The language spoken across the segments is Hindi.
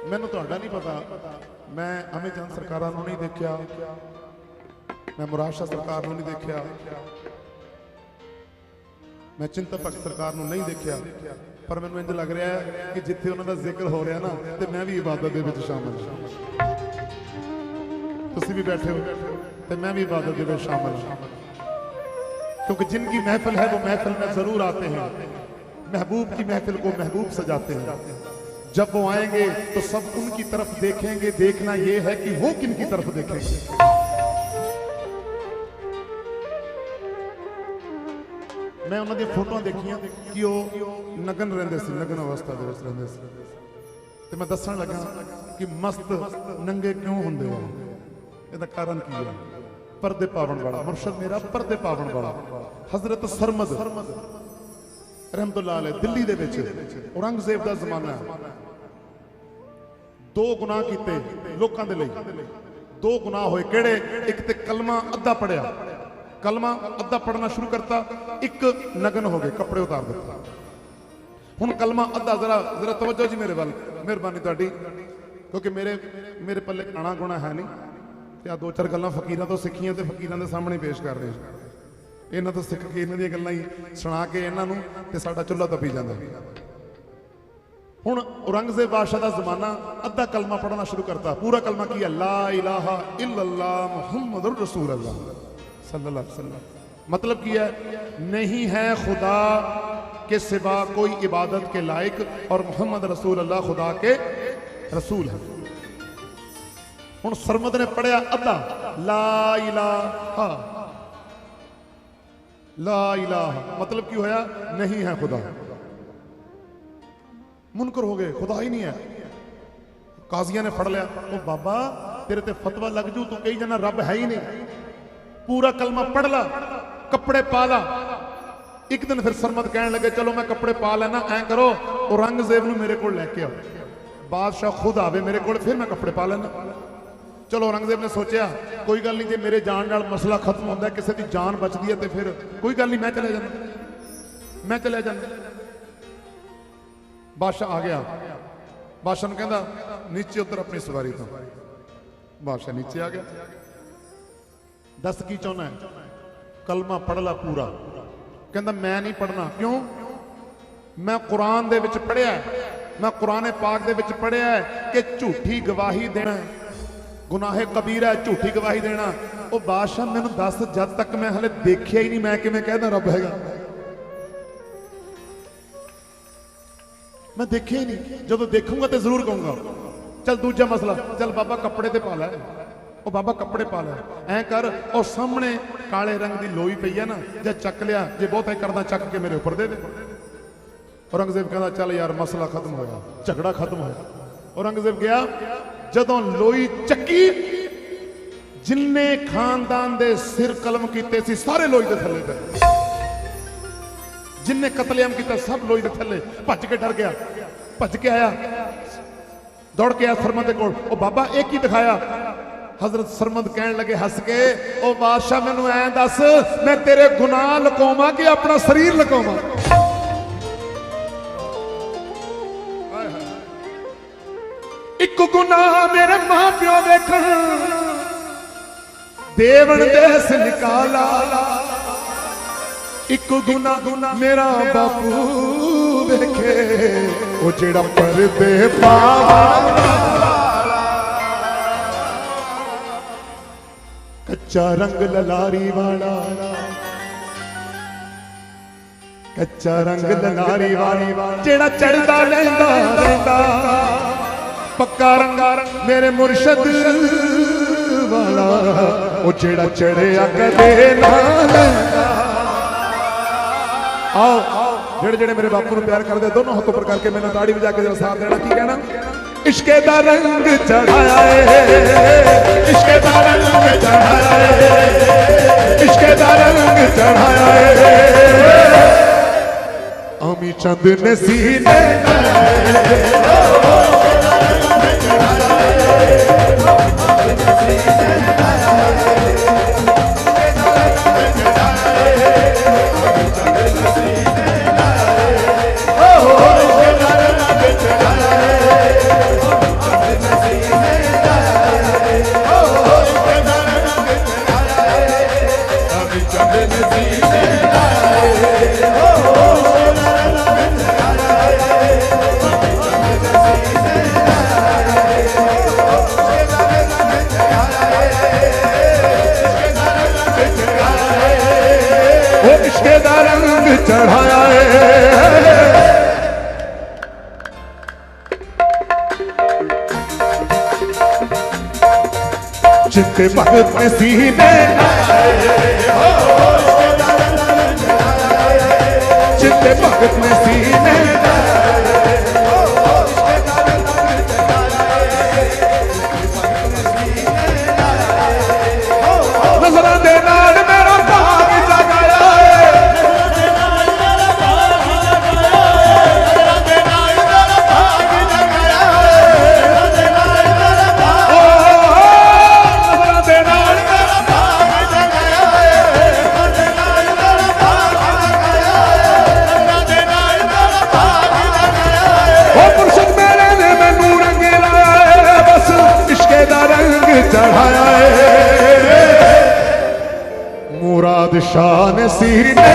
मैनू तुहाडा नहीं पता, मैं अमित चंद सरकारां नूं नहीं देखिया, मैं मुराद शाह सरकार नूं नहीं देखिया, मैं चिंता भगत सरकार नूं नहीं देखिया, पर मैनूं इंज लग रहा है कि जिथे उन्हां दा जिक्र हो रहा ना तो मैं भी इबादत दे विच शामिल हां। तुसीं भी बैठे हो तो मैं भी इबादत दे विच शामिल हां, क्योंकि जिनकी महफिल है वो महफिल में जरूर आते हैं। महबूब की महफिल को महबूब सजाते हैं। जब वो आएंगे तो सब उनकी तरफ देखेंगे। देखना ये है कि वो किन की तरफ देखेंगे। मैं उन्होंने फोटो देखियां कि वो नगन रहंदे सी, नगन अवस्था दे विच रहंदे सी, ते मैं दस्सण लगा कि मस्त नंगे क्यों हुंदे हो। इहदा कारण की है? पर्दे पावन वाला मुर्शद मेरा, पर्दे पावन वाला हजरत सरमद रहमतुल्लाह अलैह दिल्ली दे विच औरंगजेब दा जमाना है। दो गुनाह कीते लोकां दे लई, दो गुनाह होए केड़े? एक ते कलमा अद्धा पढ़िया, कलमा अद्धा पढ़ना शुरू करता, एक नगन हो गए, कपड़े उतार दिता। हुण कलमा अद्धा, जरा जरा तवज्जो जी मेरे वाल, मेहरबानी तुहाडी, क्योंकि मेरे पल्ले गाना गुणा है नहीं, आ दो चार गल्लां फकीरां तो सिक्खियां ते फकीरां दे सामने पेश कर रहे हैं। इन्हां तो सिख के इन्हां दी गल्लां ही सुना के इन्हां नूं ते साडा चुल्हा तपी जांदा। हुण औरंगजेब बादशाह दा जमाना, अद्धा कलमा पढ़ना शुरू करता। पूरा कलमा की है? ला इलाहा इल्लल्लाह मुहम्मदुर रसूलुल्लाह सल्लल्लाहु अलैहि वसल्लम। मतलब की है? नहीं है खुदा के सिवा कोई इबादत के लायक और मुहम्मद रसूलुल्लाह खुदा के रसूल है। हुण सरमद ने पढ़िया अद्धा, ला इलाहा, ला इलाहा मतलब की होया? नहीं है खुदा। मुनकर हो गए, खुदा ही नहीं है। काजिया ने फड़ लिया, ओ बाबा तेरे ते फतवा लग जू, तू कही जाना रब है ही नहीं। पूरा कलमा पढ़ ला, कपड़े पा ला। एक दिन फिर सरमद कहने लगे चलो मैं कपड़े पा लेना, ऐ करो औरंगजेब नूं मेरे को लैके आओ, बादशाह खुद आवे मेरे को, फिर मैं कपड़े पा लेना। चलो औरंगजेब ने सोचा कोई गल नहीं, जो मेरे जान नाल मसला खत्म होता है, किसी की जान बचती है तो फिर कोई गल नहीं, मैं चले जाना, मैं चले जाना। बादशाह आ गया, बादशाह ने कहता नीचे उतर अपनी सवारी तो। बादशाह नीचे आ गया, दस की चाहना है? कलमा पढ़ ला पूरा। कहता मैं नहीं पढ़ना। क्यों? मैं कुरान दे विच पढ़िया, मैं कुरान पाक दे विच पढ़िया है कि झूठी गवाही देना गुनाहे कबीरा है, झूठी गवाही देना। ओ बादशाह मैनू दस, जब तक मैं हले देखिया ही नहीं मैं किवें कहदा रब हैगा? मैं देखिया ही नहीं, जदों देखूंगा तो जरूर कहूंगा। चल दूजा मसला, चल बाबा कपड़े ते पा लै, ओ बाबा कपड़े पा लै, ऐ कर। और सामने काले रंग की लोई पई है ना, जे चक लिया, जे बहुत करदा चक के मेरे ऊपर दे दे। औरंगजेब कहता चल यार मसला खत्म होया, झगड़ा खत्म होया। औरंगजेब गया, जदों लोई चक्की, जिन्ने खानदान दे सिर कलम कीते सी सारे लोई दे थल्ले पे, जिन्ने कतलेआम किया सब लोई दे थल्ले। भज के डर गया, भज के आया, दौड़ के आया सरमद दे कोल। ओ बाबा एक ही दिखाया। हजरत सरमद कहने लगे हस के, ओ बादशाह मैनू ऐ दस, मैं तेरे गुनाह लुकावां कि अपना शरीर लुकावां? एक गुनाह मेरे मां प्यो देखण, देवन देस निकाला। एक गुनाह मेरा बापू देखे, ओ जेड़ा पर्दे पावा। कच्चा रंग ललारी वाला, कच्चा रंग ललारी वाला, जेड़ा चढ़दा लैंदा रैंदा। पक्का रंगा मेरे मुर्शद वाला, ओ जेड़ा चढ़िया कदे ना लैंदा। आओ जेड़े जेड़े मेरे बापू नूं प्यार करदे, दोनों हाथों पर करके मैंने ताड़ी बजा के जरा साथ देना। की कहना? इश्के दा रंग चढ़ाया है, इश्के दा रंग चढ़ाया है, इश्के दा रंग चढ़ाया है। अमी चंद ने सीने चढ़ाया है। चित्ते भगत में सीने चित्ते भगत में सीने नजरा दे नाल मेरा भाग जगाया चढ़ाया है। मुराद शान सीने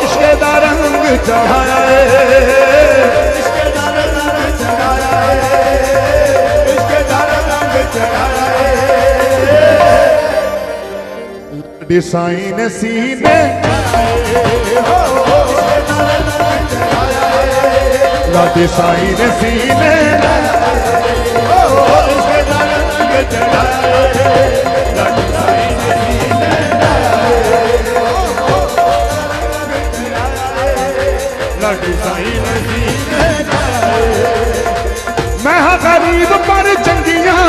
इश्क़ दा रंग चढ़ाया है। डिसाइन सीने डिसाइन सीने मैं हाँ गरीब पर चंगियां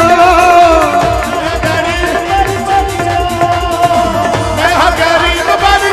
मैं हाँ गरीब पर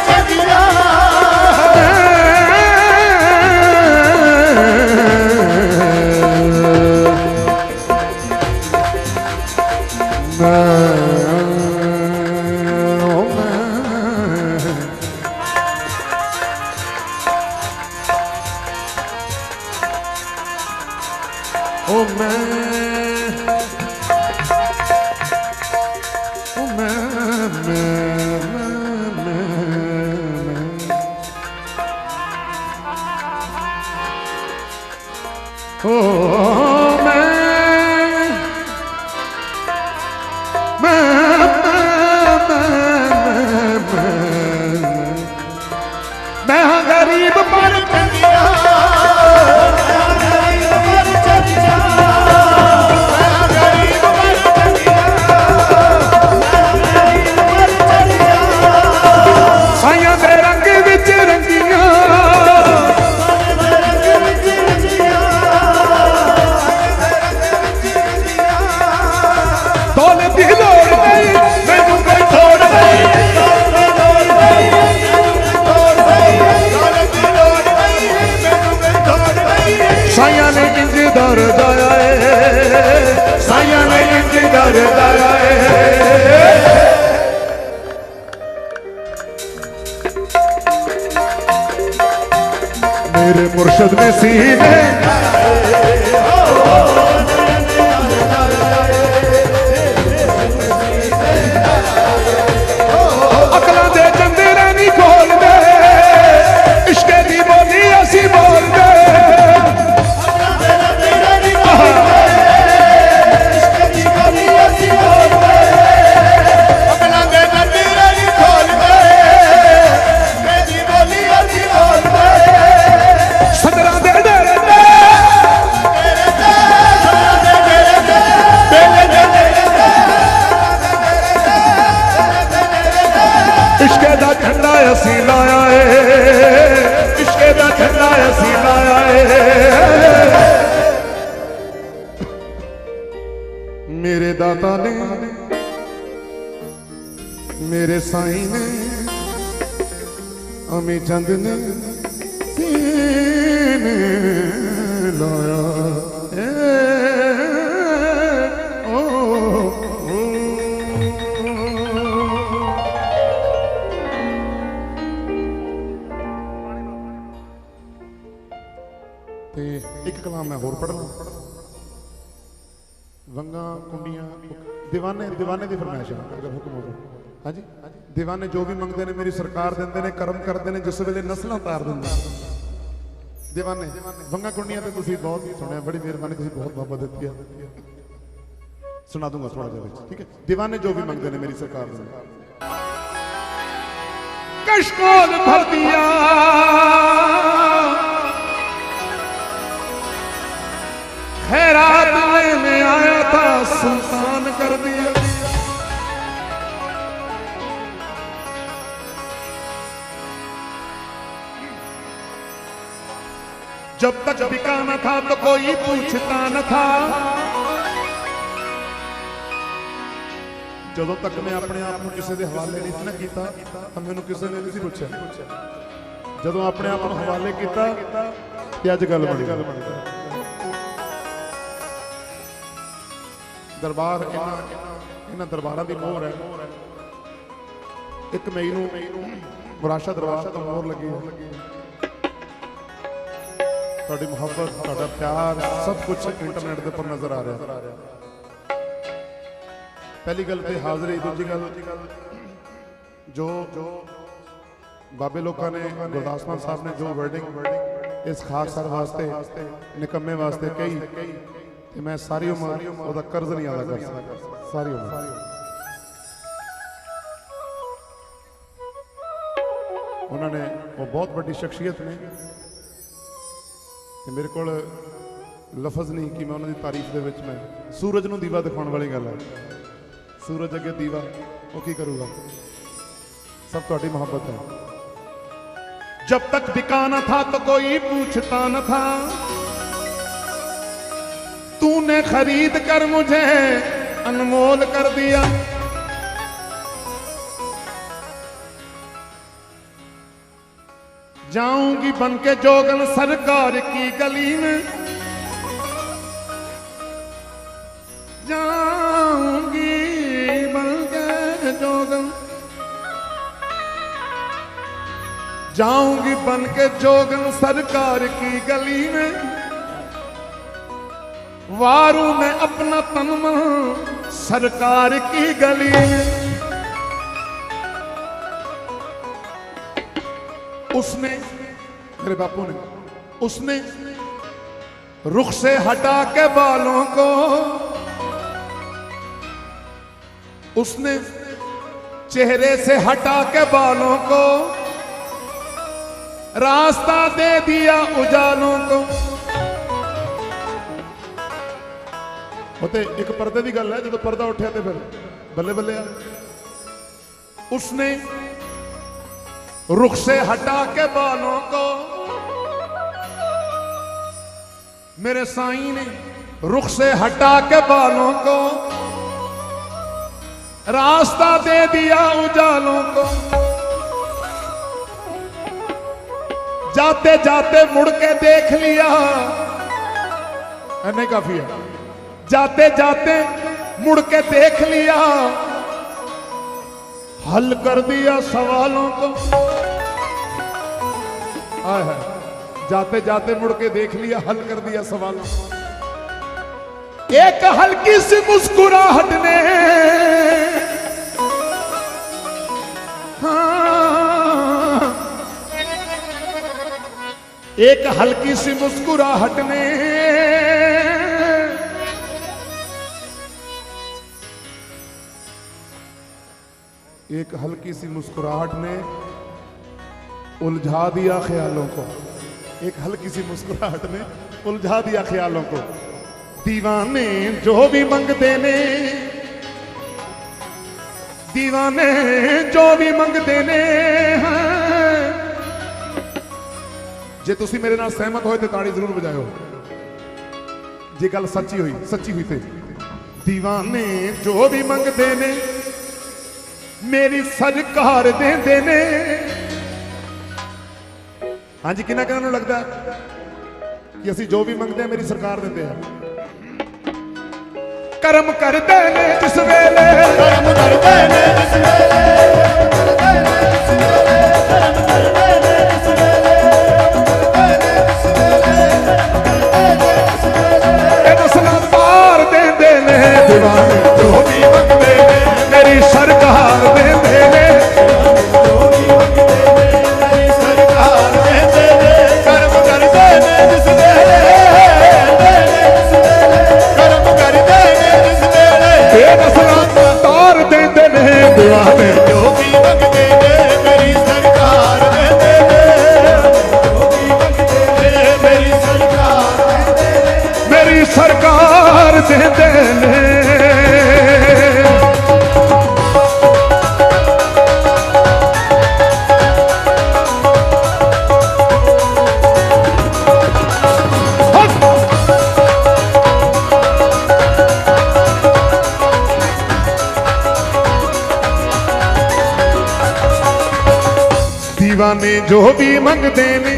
साइयां दे रंग विच रंगियां दौलत दी लोड़ नहीं मैनू कोई थोड़ नहीं साइयां ने इंज दर जाया है साइयां ने इंज दर जाया है। मेरे मुर्शद में सीने अकलां दे जंदीरे नी खोल दे इश्क़ दी बोली असी बोल दे इश्क़ दा झंडा असी लाया है इश्क़ दा झंडा असी लाया है। मेरे दाता ने मेरे साईं ने अमी चंद ने सीने लाया एक कलाम मैं होर पढ़ना वंगा कुंडियां दीवाने दीवाने की फरमाइश अगर हुक्म हो हाँ जी दीवाने जो भी मंगते ने मेरी सरकार देंदे ने कर्म करते हैं जिस वेले नस्लां तार देंदे दीवाने वंगा कुंडियां ते तुसीं बहुत सुनिया बड़ी मेहरबानी तुसीं बहुत मोहब्बत दी है सुना दूंगा थोड़ा जिहा ठीक है दीवाने जो भी मंगते ने मेरी सरकार देंदे कशकोल भर दिया खैरात लेने आया था सुल्तान कर दिया जब तक बिका न था तो कोई पूछता न था ਜਦੋਂ तक मैं अपने आप को किसी के हवाले नहीं ना किया तो मैंने किसी ने नहीं पूछा जो अपने आप को हवाले किया अज गल बनी दरबार इन्हां दरबारां दी मोहर है 1 मई नूं मुराशा दरबार तो मोहर लगी तुहाडी मुहब्बत तुहाडा प्यार सब कुछ इंटरनेट के उपर नजर आ रहा है पहली गल तो हाजरी दूजी गल जो बाबे लोगों ने गुरदास मान साहब ने जो वर्डिंग इस खास सर वास्ते निकम्मे वास्ते कही कि मैं सारी उम्र उसका कर्ज नहीं अदा कर सकता सारी उम्र उन्होंने वो बहुत बड़ी शख्सियत ने कि मेरे को लफज नहीं कि मैं उन्होंने तारीफ दे विच मैं सूरज नूं दीवा दिखाने वाली गल है सूरज अगे दीवा वो की करूँगा सब थोड़ी मोहब्बत है जब तक बिका न था तो कोई पूछता न था तूने खरीद कर मुझे अनमोल कर दिया जाऊंगी बन के जोगन सरकार की गली में जाऊंगी जोगन जाऊंगी बन के जोगन सरकार की गली में वारू मैं अपना तन मन सरकार की गली में उसने मेरे बापू ने उसने रुख से हटा के बालों को उसने चेहरे से हटा के बालों को रास्ता दे दिया उजालों को होते एक पर्दे की गल है जो पर्दा उठा तो फिर बल्ले बल्ले उसने रुख से हटा के बालों को मेरे साईं ने रुख से हटा के बालों को रास्ता दे दिया उजालों को जाते जाते मुड़ के देख लिया नहीं काफी है जाते जाते मुड़ के देख लिया हल कर दिया सवालों को आए है जाते जाते मुड़ के देख लिया हल कर दिया सवालों को एक हल्की सी मुस्कुराहट ने हाँ, एक हल्की सी मुस्कुराहट ने एक हल्की सी मुस्कुराहट ने उलझा दिया ख्यालों को एक हल्की सी मुस्कुराहट ने उलझा दिया ख्यालों को दीवाने जो भी मंगते ने दीवाने जो भी मंगते ने जे तुसी मेरे नाल सहमत होए तो ताड़ी जरूर बजाओ जे गल सच्ची हुई थे दीवाने जो भी मंगते ने मेरी सरकार देंदे ने हाँ जी किन्ना किन्ना लगता है कि असी जो भी मंगते हैं मेरी सरकार देंदे हैं कर्म करते ने जिस वेले कर्म करते ने जिस वेले नस्लां पार देंदे ने दीवाने जो भी मंगते ने मेरी सरकार देंदे दीवाने जो भी मंगते ने,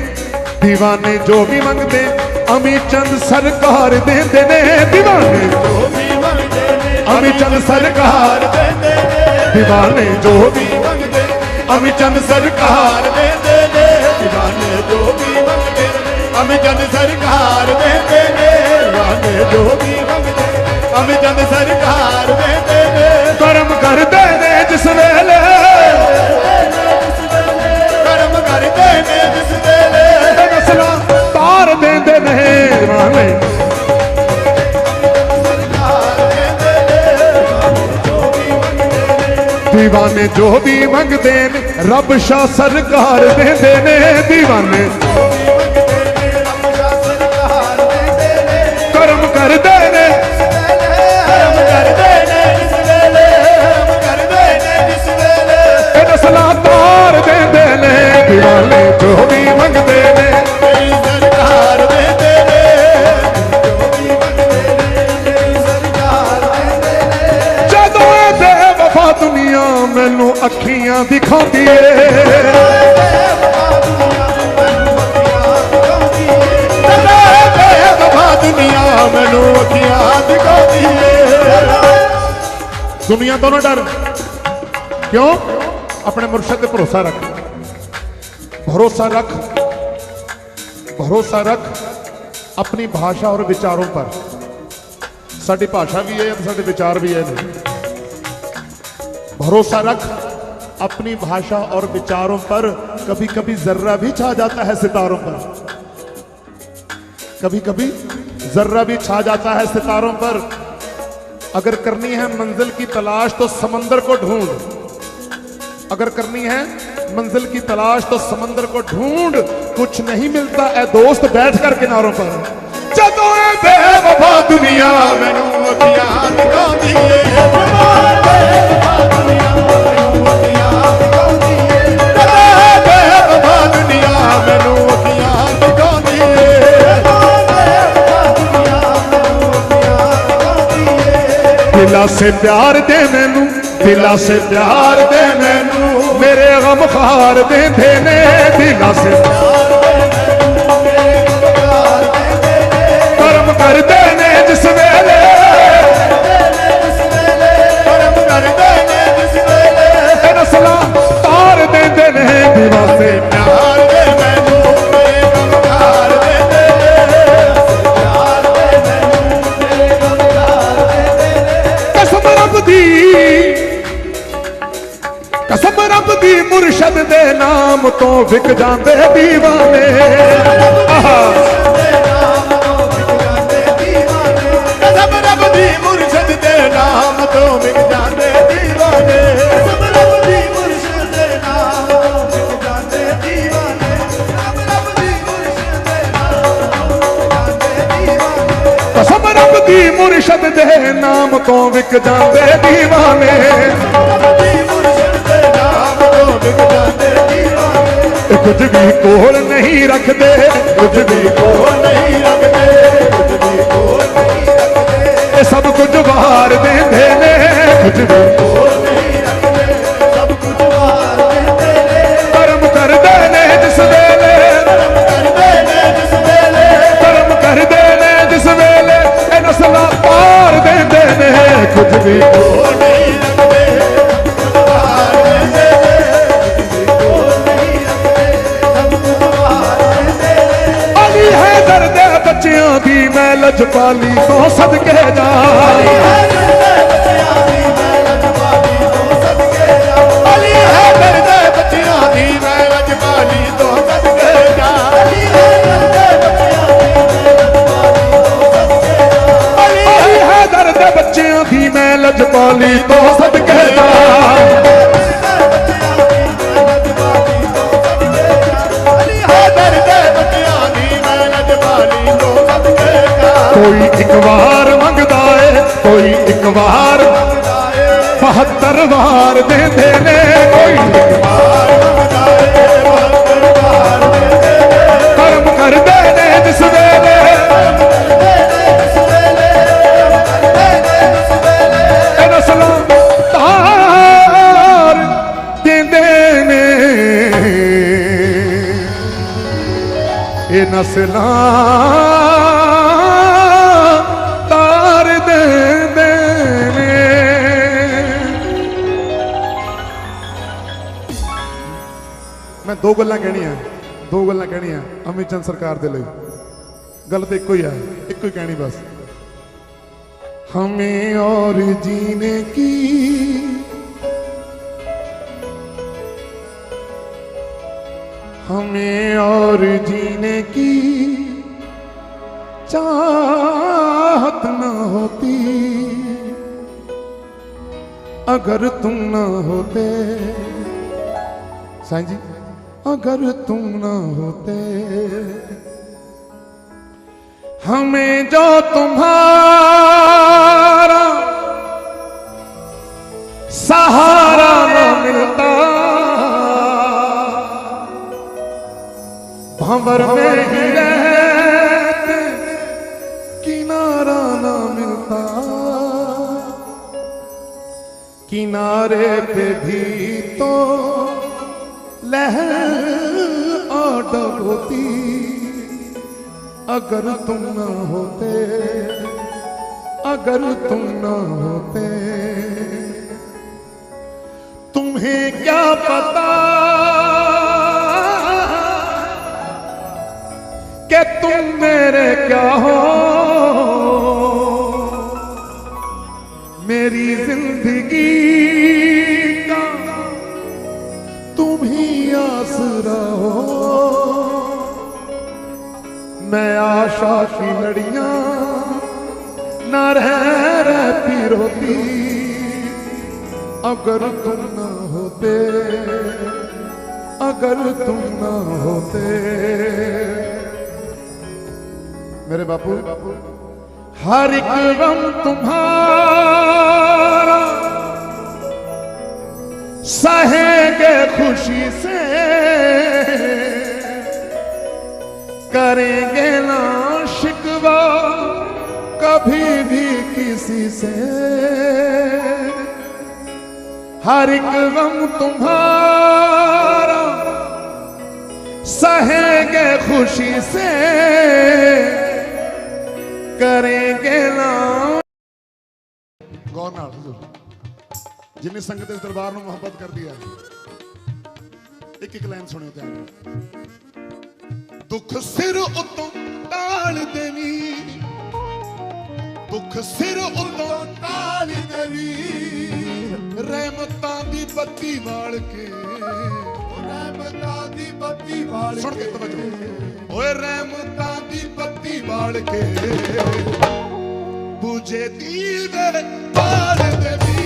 दीवाने जो भी मंगते अमी चंद सरकार देंदे ने। दीवाने जो भी मंगते अमी चंद सरकार देंदे ने। दीवाने जो भी मंगते अमी चंद सरकार देंदे ने। दीवाने जो भी मंगते अमी चंद सरकार देंदे ने। दीवाने जो भी मंगते अमी चंद सरकार देंदे ने। कर्म करदे ने जिस वेले, कर्म करदे ने जिस वेले नस्लां तार देंदे ने। दीवाने दीवाने जो भी मंगते ने रब शाह सरकार देंदे ने। दीवाने कर्म करदे ने, कर्म करदे ने जिस वेले, कर्म करदे ने जिस वेले नस्लां तार देंदे ने। दीवाने जो भी मंगते ने सरकार देंदे ने। जो भी मंगते ने सरकार देंदे ने। जदों बेवफा दुनिया मैनू अखियां दिखाती है, दुनिया मैनू अखियां दिखाती है। दुनिया तो ना डर, क्यों? अपने मुर्शद पे भरोसा रख, भरोसा रख, भरोसा रख अपनी भाषा और विचारों पर। साडी भाषा भी है, साडे विचार भी है। भरोसा रख अपनी भाषा और विचारों पर। कभी कभी जर्रा भी छा जाता है सितारों पर, कभी कभी जर्रा भी छा जाता है सितारों पर। अगर करनी है मंजिल की तलाश तो समंदर को ढूंढ, अगर करनी है मंजिल की तलाश तो समंदर को ढूंढ। कुछ नहीं मिलता ए दोस्त बैठकर किनारों पर। जदों बेवफा दुनिया मैनू अखियां दिखाती है, दिला से प्यार दे मैनू, दिला से प्यार दे मैनू मेरे गम खार दे देने। दिला से कर्म कर देने जिस वेले, कर्म कर देने जिस वेले नस्लां तार दे देने। दिला से प्यार दे मैनू मेरे गम खार दे देने। कसम रब दी, कसम रब दी मुर्शद दे नाम तो विक जाते दीवाने। कसम रब दी मुर्शद दे नाम तो विक जाते दीवाने। कसम रब दी मुर्शद दे नाम तो विक जाते दीवाने। कसम रब दी मुर्शद दे नाम तो विक जाते दीवाने। कुछ भी कोल नहीं रखते, कुछ भी कोल नहीं रखते, कुछ भी कोल नहीं रखते। सब कुछ बाहर देंदे ने, कुछ भी कोल नहीं रखते, सब कुछ बाहर देंदे ने। कर्म कर देने जिस वेले, कर्म कर देने जिस वेले, कर्म कर देने जिस वेले नस्लां पार देंदे ने। कुछ भी कोल नहीं रखते, कुछ बाहर देंदे ने। बच्चियां दी मैं लजपाली तो सदके जा, अली है दर्द बच्चियां दी मैं लजपाली तो सदके जा। अली है दर्द बच्चियां दी मैं लजपाली तो सदके जा। अली है दर्द बच्चियां दी मैं लजपाली तो सदके जा। कोई एक बार मंगदा है, कोई एक बार 72 बार दे देने। कोई एक बार मंगदा है, 72 बार दे देने। कर्म कर देने जिस वेले, नस्लां तार दे देने। नस्लां तार देंदे ने। मैं दो गल्लां कहणियां अमित चंद सरकार दे लई। गल तो एक ही है, एक ही कहनी बस। हमें और जीने की हमें और जीने की चाहत न होती अगर तुम न होते। साईं जी, अगर तुम न होते। हमें जो तुम्हारा सहारा न मिलता भंवर में ही रहते किनारा न मिलता। किनारे पे भी तो लहर आ डबोती अगर तुम न होते, अगर तुम न होते। तुम्हें क्या पता कि तुम मेरे क्या हो। मेरी जिंदगी का तुम ही आसरा हो। मैं आशा की लड़ियां न रहती रोती अगर तुम न होते, अगर तुम न होते। मेरे बापू, हर एक गम तुम्हारा सहेंगे खुशी से। करेंगे ना शिकवा कभी भी किसी से। हर एक गम तुम्हारा सहेंगे खुशी से। करेंगे ना। गौर नाल जिन्हें संगत इस दरबार में मोहब्बत कर दिया, एक एक लाइन सुनियो ध्यान। दुख सिर उतों टाल देवी, दुख सिर उतों टाल देवी। रहमतां दी बत्ती बाल के, रहमतां दी बत्ती बाल के। सुन के तवज्जो, ओए रहमतां दी बत्ती बाल के बुझे दीवे बाल देवी।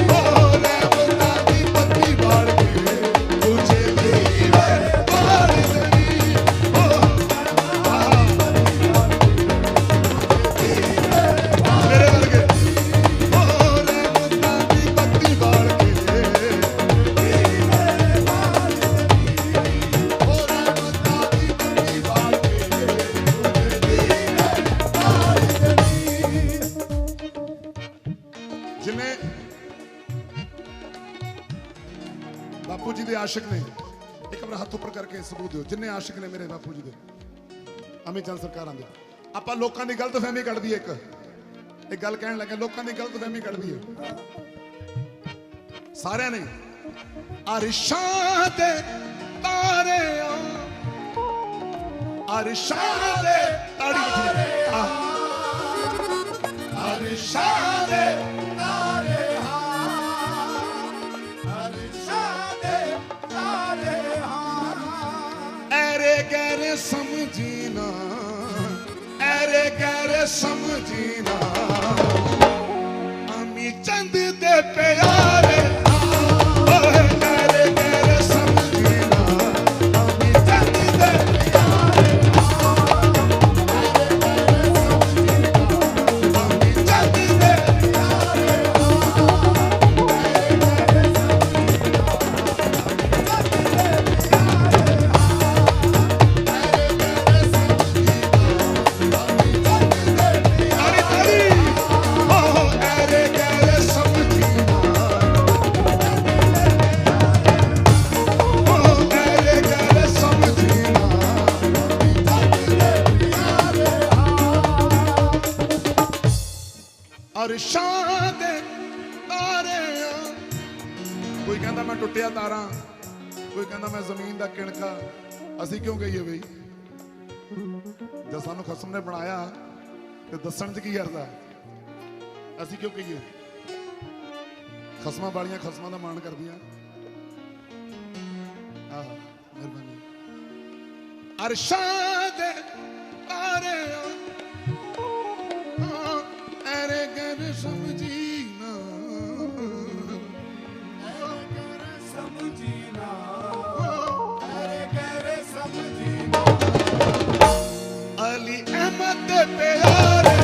ओ रहमतां दी बत्ती बाल के बुझे दीवे बाल देवी। बापू जी दे आशिक ने एक अपना हाथ ऊपर करके सबूत दो जिन्ने आशिक ने मेरे बापू जी दे। अमित चंद सरकारां दे आपां लोकां दी गलतफहमी कढ दी। एक गल कहण लगे, लोकां दी गलतफहमी कढ दी सारियां ने। अरशां दे तारे अरशां दे ताड़ी अरशां दे तारे गैरे समझीना, ऐरे गैरे समझीना। अमी चंद दे प्यारे गैरे गैरे समझीना। अमी चंद दे प्यारे अमी चंद दे प्यारे। अरशां दे तारे कोई कहता मैं टुटिया तारा कोई कहता मैं जमीन दा किणका असी क्यों कहिए बई जब सानू खसम ने बनाया तो दसन च की अर्थ है असी क्यों कहिए खसमां वालियां खसमां दा मान करदियां मेहरबानी अरशां दे तारे अरे गर समझी ना अली अहमद दे प्यारे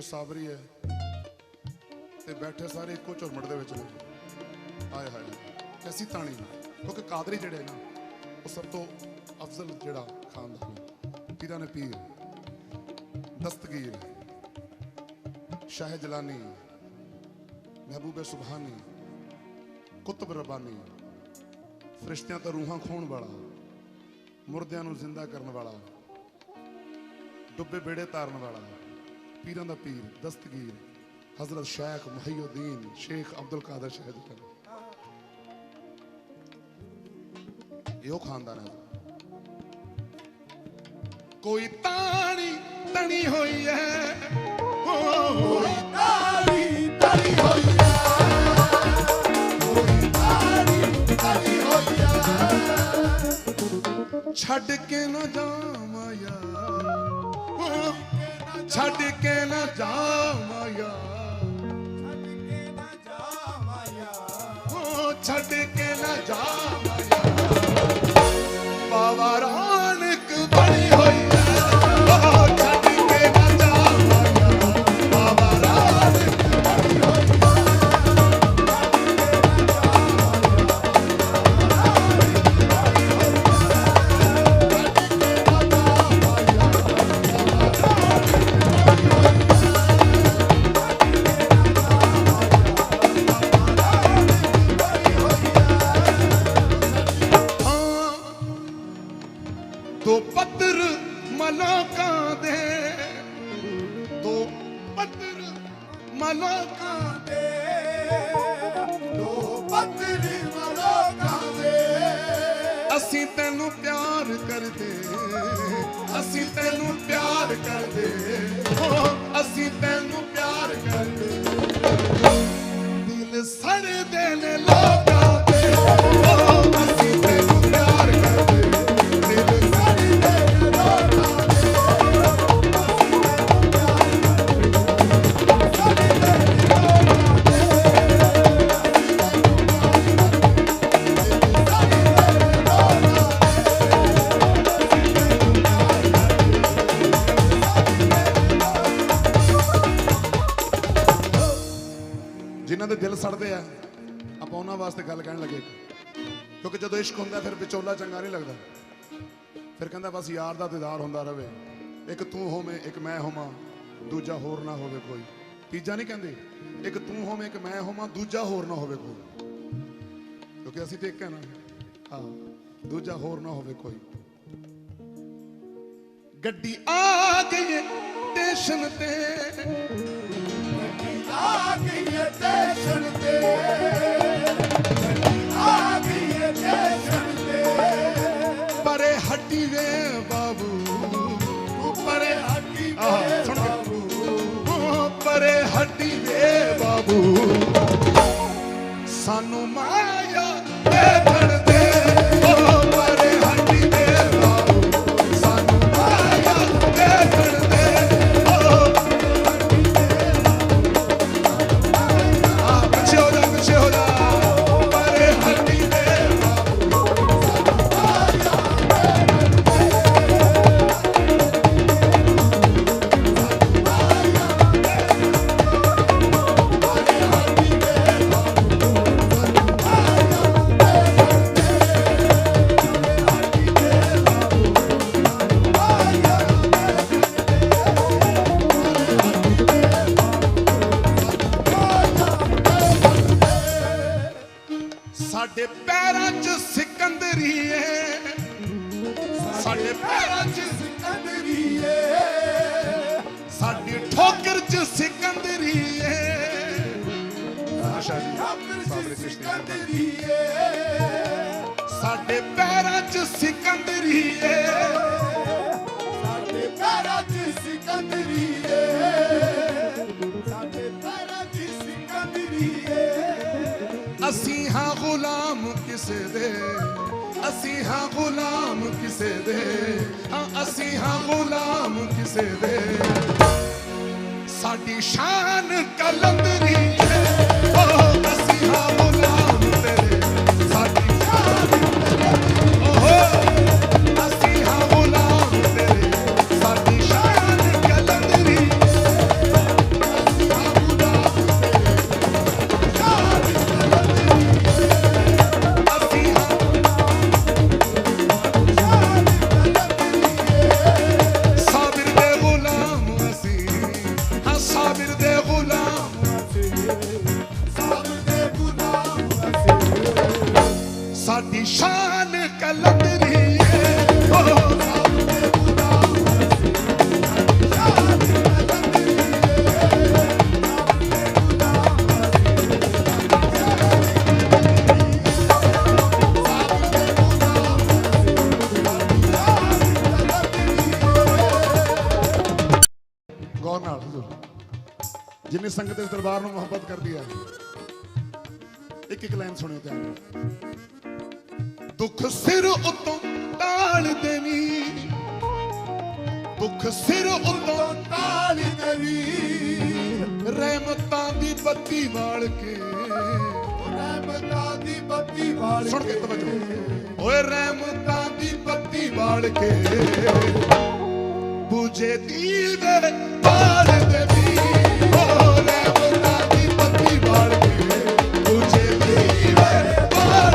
साबरी है ते बैठे सारे एको झुरमट दे विच ने हाय हाय कैसी ताणी क्योंकि कादरी जिहड़े ना वो सब तो अफजल जिहड़ा खानदान है पीरा ने पीर दस्तगीर शाह जलानी महबूब सुबहानी कुतुब रबानी फरिश्तियां तो रूहां खोण वाला मुर्दियां नूं जिंदा करन वाला डुबे बेड़े तारन वाला पीरां दा पीर दस्तगीर हजरत शेख मुहियुद्दीन शेख अब्दुल कादर शाह यो खानदान है कोई तानी तनी होई है कोई तानी तनी होई है कोई तानी तनी होई है छड़ के न जावाया छड़ के न जावाया छड़ के न जावाया बाबा रानक बड़ी होई है छड़ के न जावाया बाबा रानक बड़ी होई असी तेनू प्यार प्यार कर दे असी तैनू प्यार कर दे दिल सड़दे ने लोकां दे असी तैनू प्यार कर दे दिल सड़दे ने लोकां जिन्होंने दिल सड़ते हैं आप उन्होंने वास्ते गल कह लगे क्योंकि जो इश्क होंगे फिर विचोला चंगा नहीं लगता फिर कहता बस यार का दीदार होंदा रहे एक तू होवे एक मैं होवां दूजा होर ना होवे कोई तीजा नहीं कहते एक तू होवे एक मैं होवां दूजा होर ना होवे कोई क्योंकि असीं तो एक है ना हाँ दूजा होर ना होवे कोई गड्डी आ गई स्टेशन ते आ गई स्टेशन पे आ गई स्टेशन पे परे हड्डी वे बाबू परे हड्डी वे बाबू परे हड्डी वे बाबू सानू माया देखण दे परे हड्डी वे बाबू सानू माया देखण दे साडे पैरां च सिकंदरी है साडे पैरां च सिकंदरी है साडी ठोकर च सिकंदरी है सिकंदरी है साडे पैरां च सिकंदरी है साडे पैरां च सिकंदरी है साडे पैरां च सिकंदरी है असी हाँ गुलाम किसे दे असी हाँ गुलाम किसे दे हाँ असी हाँ गुलाम किसे दे साडी शान कलंदरी है असी हाँ गुलाम तेरे साडी शान ओहो असी हाँ गुलाम तेरे साडी शान कलंदरी असी हाँ गुलाम तेरे शान साडी शान कलंदरी है गौर नाल जिन्हें संगत इस दरबार में मोहब्बत कर दिया एक एक लाइन सुनियो ध्यान दुख सिर उतों टाल देवी दुख सिर उतों टाल देवी रहमतां दी बत्ती वाल के रहमतां दी बत्ती वाल सुन के तवज्जो ओए रहमतां दी बत्ती वाल के बुझे दीवे वाल देवी ओ रहमतां दी बत्ती वाल के बुझे दीवे वाल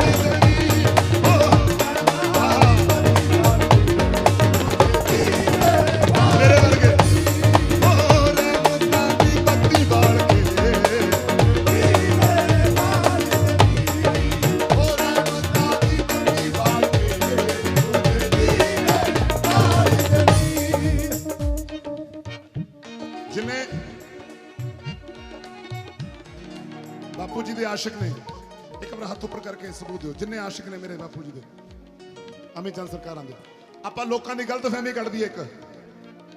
बापू जी दे आशिक ने एक अपना हाथ ऊपर करके सबूत दो जिन्ने आशिक ने मेरे बापू जी दे अमित चंद सरकार आंदे आप लोगों की गलत फहमी कट दी एक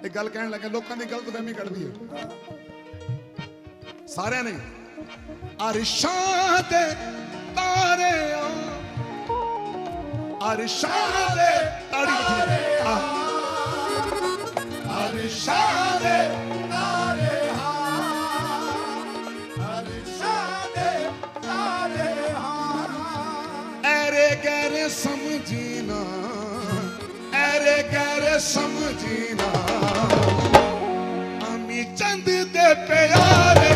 एक गल कहन लगे लोगों की गलत फहमी कढ़ दी है सारे ने अरशां दे तारे अरशां दे तारे अरशां दे तारे अरशां दे तारे ऐरे गैरे समझीना ऐरे गैरे समझीना अमी चंद दे प्यारे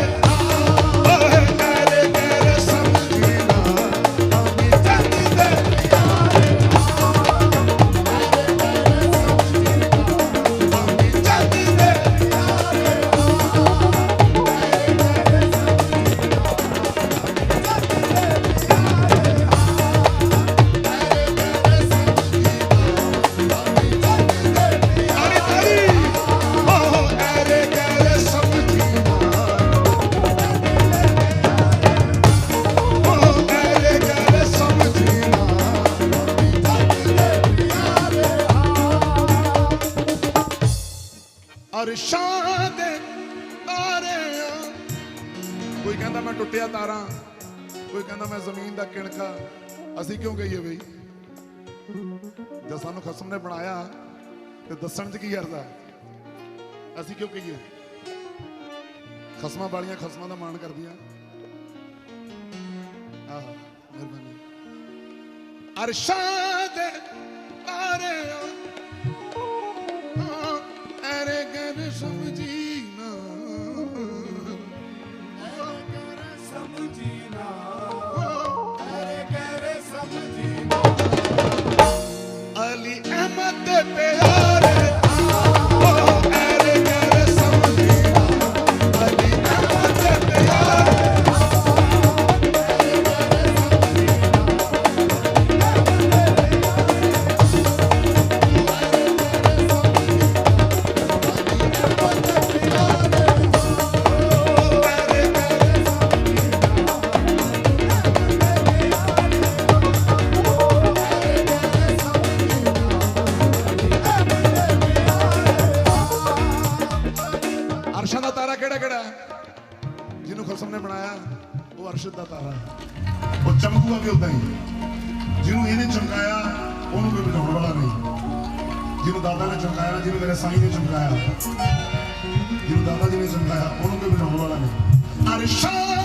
कोई कहता मैं टुटिया तारा कोई कहता मैं जमीन का किणका असी क्यों कहीए बई जब सानू खसम ने बनाया तो दसन च की करता असी क्यों कहीए खसमां वालियां खसमां का मान कर दिया मेहरबानी अरशां दे तारे ऐरे गैरे समझीना समझीना ऐरे गैरे समझीना अली अहमद दे प्यारे ऐरे गैरे समझीना अली अहमद दे प्यारे जिन्हों खसम ने बनाया वो अरशद का तारा वो चमकूगा भी उदा ही जिन्हों ये चमकाया उन्होंने कोई बचाने वाला नहीं जिन्हों दादा ने चमकाया जिन्हों मेरे साईं ने चमकाया जिन्हों दादा जी ने चमकाया उन्होंने कोई बचाने वाला नहीं अरशद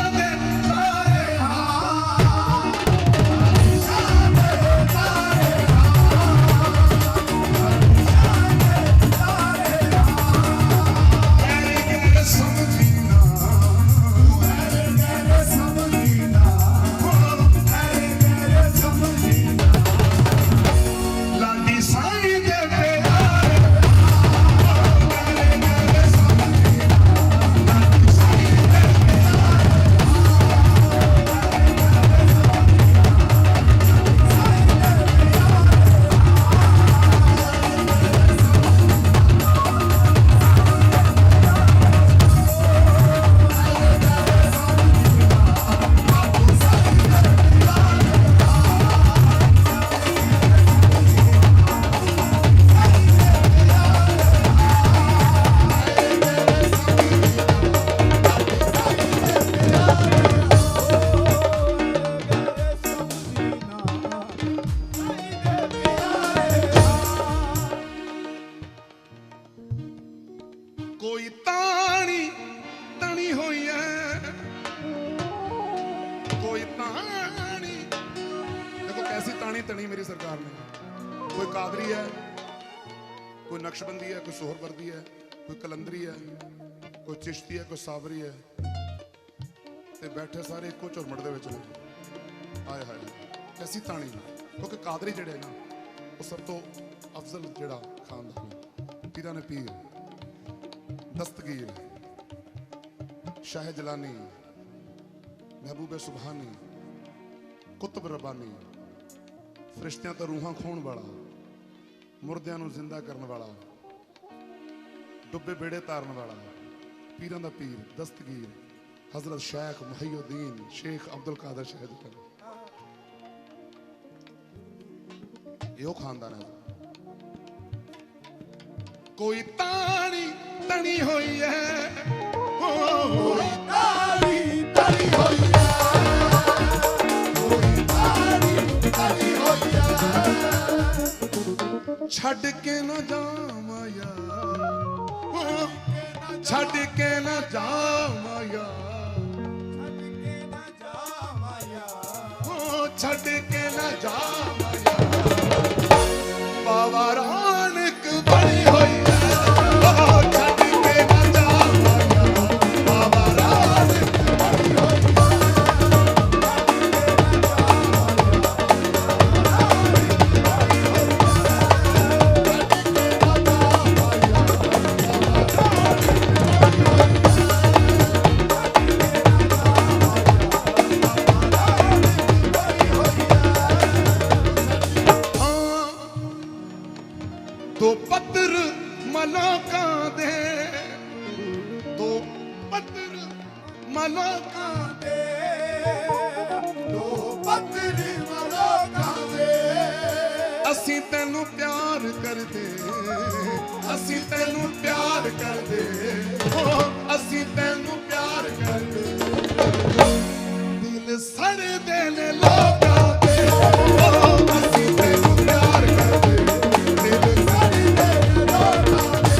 कोई तानी तनी हुई है कोई तानी देखो कैसी तानी तनी मेरी सरकार ने कोई कादरी है कोई नक्शबंदी है कोई सोहरवर्दी है कोई कलंदरी है कोई चिश्ती है कोई सावरी है ते बैठे सारे इको झुरमट दे विच ने हाय हाय कैसी तानी क्योंकि कादरी जिहड़े ना वो सब तो अफजल जिहड़ा खानदान है पीरां ने पीर दस्तगीर शाह जलानी महबूब सुबहानी कुतुब रबानी फरिश्तियां तो रूहां खोण वाला मुर्दियां नूं जिंदा करने वाला डुबे बेड़े तारन वाला पीरां दा पीर दस्तगीर हजरत शेख मुहियुद्दीन शेख अब्दुल कादर शाह जलानी यो खानदान है कोई तानी तनी हुई है, कोई तानी तनी हुई है, कोई तानी तनी हुई है। छड़ के न जावा यार, छड़ के न जावा यार, छड़ के न जावा यार। बाबा रौनक बड़ी हुई है, छड़ के न जावा यार। बाबा रौनक बड़ी हुई है। दो पत्थर मलाका दे, दो पत्थर मलाका दे, दो पत्थर मलाका दे। असी तेनू प्यार कर दे, असी तेनू प्यार कर दे, असी तेनू प्यार कर दे। दिल सड़ दे ने लोकां दे, असी तेनू प्यार कर दे। दिल सड़ दे ने लोकां दे,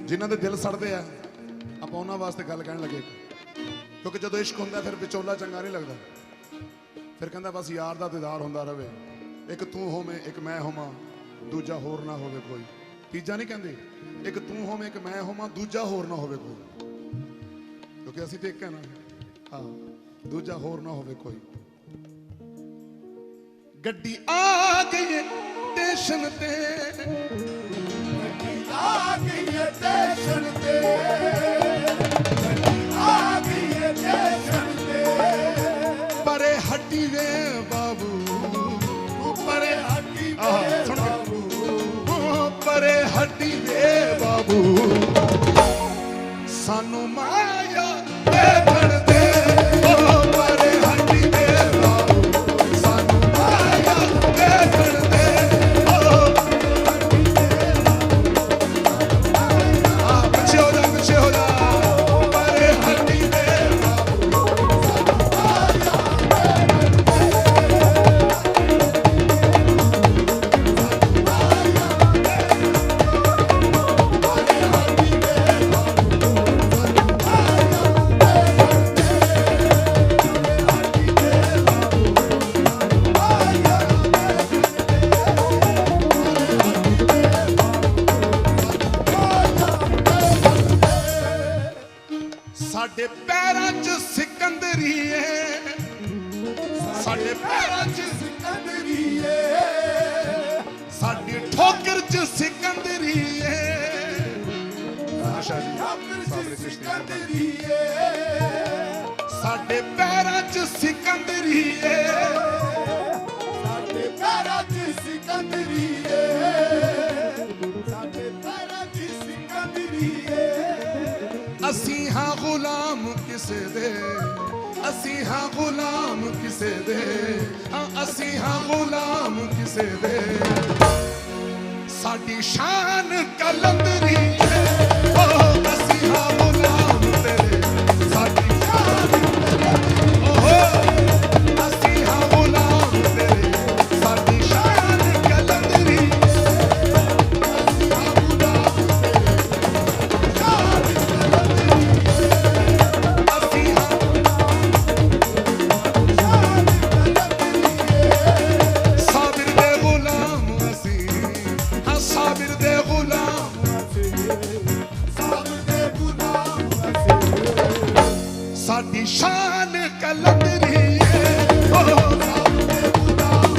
जिन्हां दे दिल सड़दे आ ਆਪਾਂ ਉਹਨਾਂ ਵਾਸਤੇ ਗੱਲ ਕਹਿਣ ਲੱਗੇ। ਕਿਉਂਕਿ ਜਦੋਂ ਇਸ਼ਕ ਹੁੰਦਾ ਫਿਰ ਵਿਚੋਲਾ ਚੰਗਾ ਨਹੀਂ ਲੱਗਦਾ। ਫਿਰ ਕਹਿੰਦਾ ਬਸ ਯਾਰ ਦਾ ਦੀਦਾਰ ਹੁੰਦਾ ਰਵੇ, ਇੱਕ ਤੂੰ ਹੋਵੇਂ ਇੱਕ ਮੈਂ ਹੋਵਾਂ, ਦੂਜਾ ਹੋਰ ਨਾ ਹੋਵੇ ਕੋਈ। ਤੀਜਾ ਨਹੀਂ ਕਹਿੰਦੇ, ਇੱਕ ਤੂੰ ਹੋਵੇਂ ਇੱਕ ਮੈਂ ਹੋਵਾਂ, ਦੂਜਾ ਹੋਰ ਨਾ ਹੋਵੇ ਕੋਈ। ਕਿਉਂਕਿ ਅਸੀਂ ਤੇ ਇੱਕ ਹੈ ਨਾ, ਹਾਂ, ਦੂਜਾ ਹੋਰ ਨਾ ਹੋਵੇ ਕੋਈ। ਗੱਡੀ ਆ ਗਈ ਸਟੇਸ਼ਨ ਤੇ, आ गई है स्टेशन पे, आ गई है स्टेशन पे। परे हड्डी वे बाबू, परे हड्डी वे बाबू, परे हड्डी वे बाबू। सानू माया देखण दे, परे हड्डी वे बाबू। सानू माया देखण दे, पीछे हो जा, पीछे हो जा। परे हड्डी वे बाबू। साडे पैरां च सिकंदरी है, साडे पैरां च सिकंदरी है, साडी ठोकर च सिकंदरी है। आशा जी सिकंदरी है, साडे पैरां च सिकंदरी है। साडे पैरां च सिकंदरी है, साडे पैरां च सिकंदरी है। असी हाँ गुलाम किसे दे, असी हाँ गुलाम किसे दे, हाँ असी हाँ गुलाम किसे दे। साडी शान कलंदरी है, ओ असी हाँ गुलाम तेरे। साडी शान ओहो असी हाँ गुलाम तेरे। साडी शान कलंदरी, असी हाँ गुलाम तेरे। शान कलंदरी, असी हाँ साबिर दे गुलाम असी, हाँ साबिर दे गुलाम। साबिर दे गुलाम साडी शान कलंदरी है, ओ साबिर दे गुलाम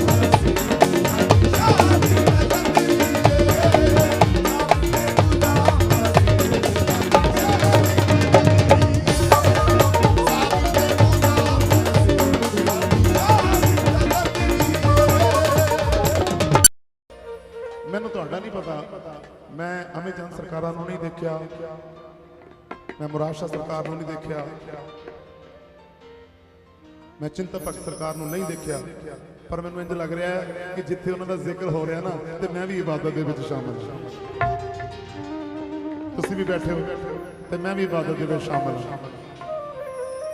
ਮੈਨੂੰ ਤੁਹਾਡਾ ਨਹੀਂ ਪਤਾ, ਮੈਂ ਅਮਿਤ ਚੰਦ ਸਰਕਾਰਾਂ ਨੂੰ ਨਹੀਂ ਦੇਖਿਆ, ਮੈਂ ਮੁਰਾਦ ਸ਼ਾਹ ਸਰਕਾਰ ਨੂੰ ਨਹੀਂ ਦੇਖਿਆ, ਮੈਂ ਚਿੰਤਪਕ ਸਰਕਾਰ ਨੂੰ ਨਹੀਂ ਦੇਖਿਆ, ਪਰ ਮੈਨੂੰ ਇੰਜ ਲੱਗ ਰਿਹਾ ਹੈ ਕਿ ਜਿੱਥੇ ਉਹਨਾਂ ਦਾ ਜ਼ਿਕਰ ਹੋ ਰਿਹਾ ਨਾ ਤੇ ਮੈਂ ਵੀ ਇਬਾਦਤ ਦੇ ਵਿੱਚ ਸ਼ਾਮਲ ਹਾਂ। ਤੁਸੀਂ ਵੀ बैठे हो तो मैं भी इबादत में शामिल हूं,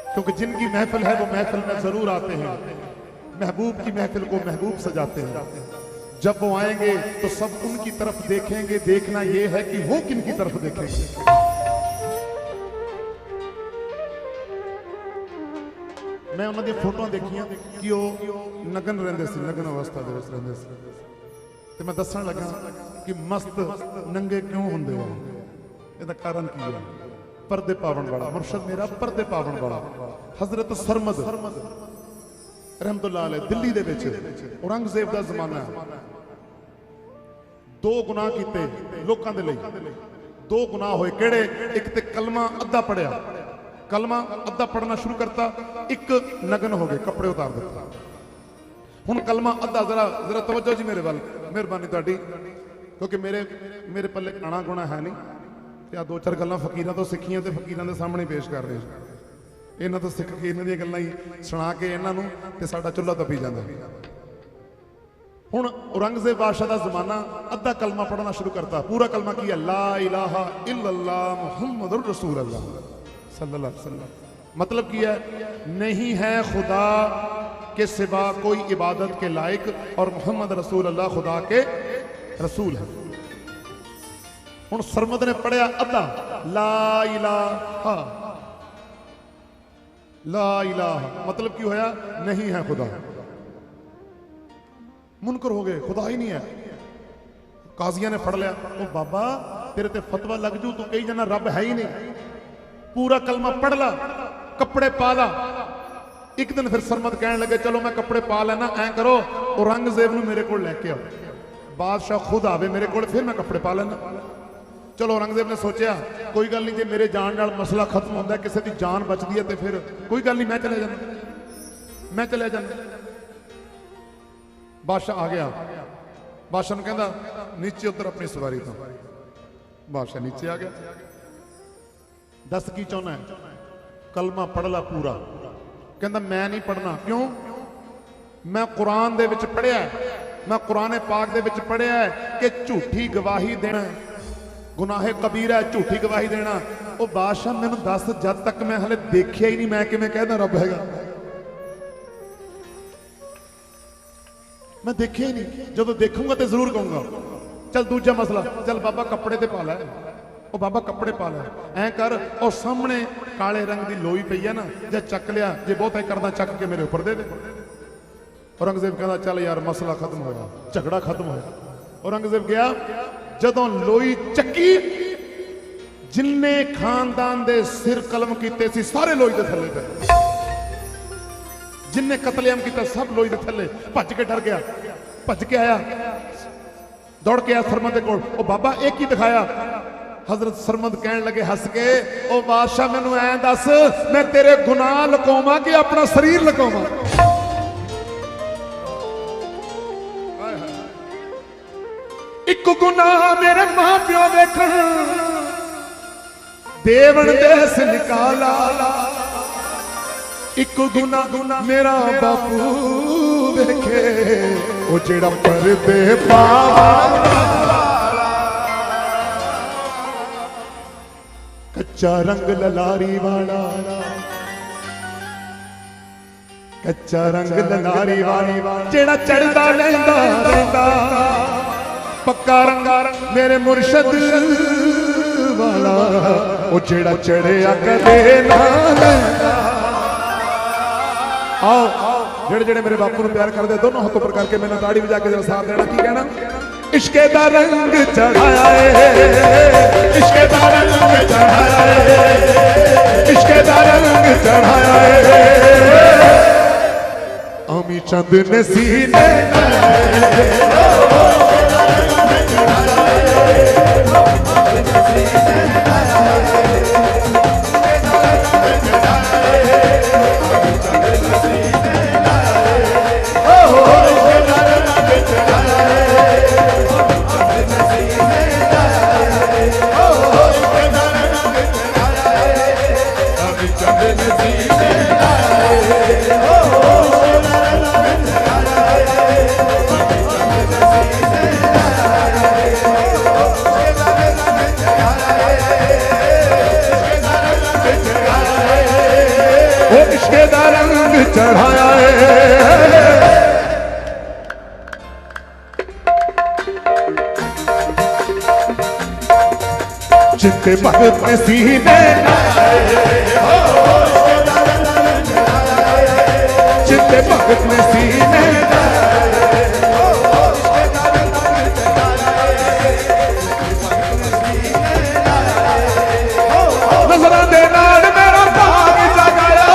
क्योंकि जिनकी महफिल है वो महफिल में जरूर आते हैं, महबूब की महफिल को महबूब सजाते हैं। जब वो आएंगे तो सब उनकी तरफ देखेंगे, देखना ये है कि वो किन की तरफ देखेंगे। मैं उन्होंने दी फोटो देखियां कि वो नगन रहंदे सी, नगन अवस्था दे विच रहंदे सी, ते मैं दस्सण लगा कि मस्त नंगे क्यों हुंदे हो। ਇਹਦਾ ਕਾਰਨ ਕੀ ਹੈ? ਪਰਦੇ ਪਾਵਣ ਵਾਲਾ ਮੁਰਸ਼ਦ ਮੇਰਾ, ਪਰਦੇ ਪਾਵਣ ਵਾਲਾ ਹਜ਼ਰਤ ਸਰਮਦ ਰਹਿਮਤੁल्लाह ਅਲੈਹ ਦਿੱਲੀ ਦੇ ਵਿੱਚ ਔਰੰਗਜ਼ੇਬ ਦਾ ਜ਼ਮਾਨਾ ਹੈ। ਦੋ ਗੁਨਾਹ ਕੀਤੇ ਲੋਕਾਂ ਦੇ ਲਈ, ਦੋ ਗੁਨਾਹ ਹੋਏ ਕਿਹੜੇ? ਇੱਕ ਤੇ ਕਲਮਾ ਅੱਧਾ ਪੜਿਆ, ਕਲਮਾ ਅੱਧਾ ਪੜਨਾ ਸ਼ੁਰੂ ਕਰਤਾ, ਇੱਕ ਨਗਨ ਹੋ ਗਏ, ਕੱਪੜੇ ਉਤਾਰ ਦਿੱਤੇ। ਹੁਣ ਕਲਮਾ ਅੱਧਾ, ਜ਼ਰਾ ਤਵੱਜੋ ਜੀ ਮੇਰੇ ਵੱਲ, ਮਿਹਰਬਾਨੀ ਤੁਹਾਡੀ, ਕਿਉਂਕਿ ਮੇਰੇ ਪੱਲੇ ਆਣਾ ਗੁਣਾ ਹੈ ਨਹੀਂ ਤੇ ਆ ਦੋ ਚਾਰ ਗੱਲਾਂ ਫਕੀਰਾਂ ਤੋਂ ਸਿੱਖੀਆਂ ਤੇ ਫਕੀਰਾਂ ਦੇ ਸਾਹਮਣੇ ਪੇਸ਼ ਕਰ ਰਹੇ ਹਾਂ। ਇਹਨਾਂ ਤੋਂ ਸਿੱਖ ਕੇ ਇਹਨਾਂ ਦੀਆਂ ਗੱਲਾਂ ਹੀ ਸੁਣਾ ਕੇ ਇਹਨਾਂ ਨੂੰ ਤੇ ਸਾਡਾ ਚੁੱਲ੍ਹਾ ਤਪੀ ਜਾਂਦਾ। ਹੁਣ ਔਰੰਗਜ਼ੇਬ ਬਾਦਸ਼ਾਹ ਦਾ ਜ਼ਮਾਨਾ, ਅੱਧਾ ਕਲਮਾ ਪੜ੍ਹਨਾ ਸ਼ੁਰੂ ਕਰਤਾ। ਪੂਰਾ ਕਲਮਾ ਕੀ ਹੈ? ਲਾ ਇਲਾਹਾ ਇल्लल्लाह मुहम्मदुर रसूलुल्लाह सल्लल्लाहु अलैहि वसल्लम। मतलब की है? नहीं है खुदा के सिवा कोई इबादत के लायक और मोहम्मद रसूलुल्लाह खुदा के रसूल है। ਹੁਣ ਸਰਮਦ ਨੇ ਪੜਿਆ ਅੱਧਾ, ਲਾ ਇਲਾਹਾ, ਲਾ ਇਲਾਹਾ मतलब ਕੀ ਹੋਇਆ? ਨਹੀਂ ਹੈ ਖੁਦਾ। ਮੁਨਕਰ ਹੋ ਗਏ, ਖੁਦਾ ਹੀ ਨਹੀਂ ਹੈ। ਕਾਜ਼ੀਆਂ ਨੇ ਫੜ ਲਿਆ, ਉਹ ਬਾਬਾ ਤੇਰੇ ਤੇ ਫਤਵਾ ਲੱਗ ਜੂ, ਤੂੰ ਕਹੀ ਜਾਣਾ ਰੱਬ ਹੈ ਹੀ ਨਹੀਂ। ਪੂਰਾ ਕਲਮਾ ਪੜ ਲਾ, ਕੱਪੜੇ ਪਾ ਲਾ। ਇੱਕ ਦਿਨ ਫਿਰ ਸਰਮਦ ਕਹਿਣ ਲੱਗੇ ਚਲੋ ਮੈਂ ਕੱਪੜੇ ਪਾ ਲੈਣਾ, ਐਂ ਕਰੋ ਔਰੰਗਜ਼ੇਬ ਨੂੰ ਮੇਰੇ ਕੋਲ ਲੈ ਕੇ ਆਓ, ਬਾਦਸ਼ਾਹ ਖੁਦ ਆਵੇ ਮੇਰੇ ਕੋਲ, ਫਿਰ ਮੈਂ ਕੱਪੜੇ ਪਾ ਲੈਣਾ। ਚਲੋ ਔਰੰਗਜ਼ੇਬ ਨੇ ਸੋਚਿਆ ਕੋਈ ਗੱਲ ਨਹੀਂ, ਜੇ ਮੇਰੇ ਜਾਣ ਨਾਲ ਮਸਲਾ ਖਤਮ ਹੁੰਦਾ, ਕਿਸੇ ਦੀ ਜਾਨ ਬਚਦੀ ਹੈ ਤੇ ਫਿਰ ਕੋਈ ਗੱਲ ਨਹੀਂ, ਮੈਂ ਚਲੇ ਜਾਂਦਾ। ਬਾਦਸ਼ਾਹ ਆ ਗਿਆ, ਬਾਦਸ਼ਾਹ ਨੂੰ ਕਹਿੰਦਾ ਨੀਚੇ ਉਤਰ ਆਪਣੀ ਸਵਾਰੀ ਤੋਂ। ਬਾਦਸ਼ਾਹ ਨੀਚੇ ਆ ਗਿਆ, ਦੱਸ ਕੀ ਚਾਹੁੰਦਾ ਹੈ? ਕਲਮਾ ਪੜ ਲਾ ਪੂਰਾ। ਕਹਿੰਦਾ ਮੈਂ ਨਹੀਂ ਪੜਨਾ। ਕਿਉਂ? ਮੈਂ ਕੁਰਾਨ ਦੇ ਵਿੱਚ ਪੜਿਆ, ਮੈਂ ਕੁਰਾਨ ਪਾਕ ਦੇ ਵਿੱਚ ਪੜਿਆ ਕਿ ਝੂਠੀ ਗਵਾਹੀ ਦੇਣਾ ਗੁਨਾਹੇ ਕਬੀਰਾ ਹੈ, ਝੂਠੀ ਗਵਾਹੀ ਦੇਣਾ। ਉਹ ਬਾਦਸ਼ਾਹ ਮੈਨੂੰ ਦੱਸ, ਜਦ ਤੱਕ ਮੈਂ ਹਲੇ ਦੇਖਿਆ ਹੀ ਨਹੀਂ, ਮੈਂ ਕਿਵੇਂ ਕਹਿਦਾ ਰੱਬ ਹੈਗਾ? ਮੈਂ ਦੇਖਿਆ ਹੀ ਨਹੀਂ, ਜਦੋਂ ਦੇਖੂੰਗਾ ਤੇ ਜ਼ਰੂਰ ਕਹੂੰਗਾ। ਚੱਲ ਦੂਜਾ ਮਸਲਾ, ਚੱਲ ਬਾਬਾ ਕੱਪੜੇ ਤੇ ਪਾ ਲੈ। ਉਹ ਬਾਬਾ ਕੱਪੜੇ ਪਾ ਲੈ, ਐਂ ਕਰ ਉਹ ਸਾਹਮਣੇ ਕਾਲੇ ਰੰਗ ਦੀ ਲੋਈ ਪਈ ਹੈ ਨਾ, ਜੇ ਚੱਕ ਲਿਆ, ਜੇ ਬਹੁਤਾ ਕਰਦਾ ਚੱਕ ਕੇ ਮੇਰੇ ਉੱਪਰ ਦੇ ਦੇ। ਔਰੰਗਜ਼ੇਬ ਕਹਿੰਦਾ ਚੱਲ ਯਾਰ ਮਸਲਾ ਖਤਮ ਹੋਇਆ, ਝਗੜਾ ਖਤਮ ਹੋਇਆ। ਔਰੰਗਜ਼ੇਬ ਗਿਆ, ਜਦੋਂ ਲੋਈ ਚੱਕੀ, ਜਿੰਨੇ ਖਾਨਦਾਨ ਦੇ ਸਿਰ ਕਲਮ ਕੀਤੇ ਸੀ ਸਾਰੇ ਲੋਈ ਦੇ ਥੱਲੇ ਪਏ, ਜਿੰਨੇ ਕਤਲੇਆਮ ਕੀਤਾ ਸਭ ਲੋਈ ਦੇ ਥੱਲੇ। ਭੱਜ ਕੇ ਡਰ ਗਿਆ, ਭੱਜ ਕੇ ਆਇਆ, ਦੌੜ ਕੇ ਆਇਆ ਸਰਮਦ ਦੇ ਕੋਲ। ਉਹ ਬਾਬਾ ਇਹ ਕੀ ਦਿਖਾਇਆ? ਹਜ਼ਰਤ ਸਰਮਦ ਕਹਿਣ ਲੱਗੇ ਹੱਸ ਕੇ, ਉਹ ਬਾਦਸ਼ਾਹ ਮੈਨੂੰ ਐਂ ਦੱਸ, ਮੈਂ ਤੇਰੇ ਗੁਨਾਹ ਲੁਕਾਵਾਂ ਕਿ ਆਪਣਾ ਸਰੀਰ ਲੁਕਾਵਾਂ? ਇੱਕ ਗੁਨਾਹ ਮੇਰੇ ਮਾਂ ਪਿਓ ਵੇਖਣ, ਦੇਵਨ ਦੇਸ ਨਿਕਾਲਾ। ਇੱਕ ਗੁਨਾਹ ਮੇਰਾ ਬਾਪੂ ਵੇਖੇ, ਉਹ ਜਿਹੜਾ ਪਰਦੇ ਪਾਵਾ। ਕੱਚਾ ਰੰਗ ਲਲਾਰੀ ਵਾਲਾ, ਕੱਚਾ ਰੰਗ ਲਲਾਰੀ ਵਾਲਾ, ਜਿਹੜਾ ਚੜਦਾ ਲੈਂਦਾ ਰਹਿੰਦਾ। ਪੱਕਾ ਰੰਗ ਮੇਰੇ ਮੁਰਸ਼ਦ ਵਾਲਾ, ਉਹ ਜਿਹੜਾ ਚੜਿਆ ਕਦੇ ਨਾ ਲੈਂਦਾ। आओ जेड़े जेड़े मेरे बापू ਨੂੰ प्यार करते दोनों हाथों पर करके मैंने ताड़ी बजा के जरा साथ देना। की कहना? इश्के दा रंग चढ़ाया है, इश्के दा रंग चढ़ाया है, इश्के दा रंग चढ़ाया है। आमी चंद ने सीने इश्क दा रंग चढ़ाया है। चित्ते भगत ने सीने चित्ते भगत ने सीने नजरा दे नाल मेरा भाग जगाया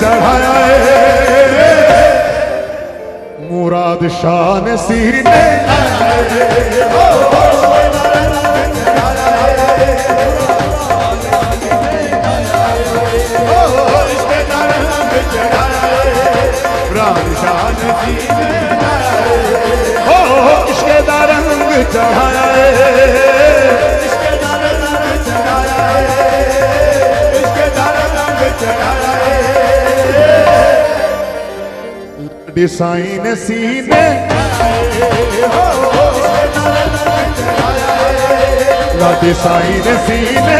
चढ़ाया है। मुराद शाह ने सीने इश्क़ दा रंग चढ़ाया डिसाइन सीने डिसाइन सीने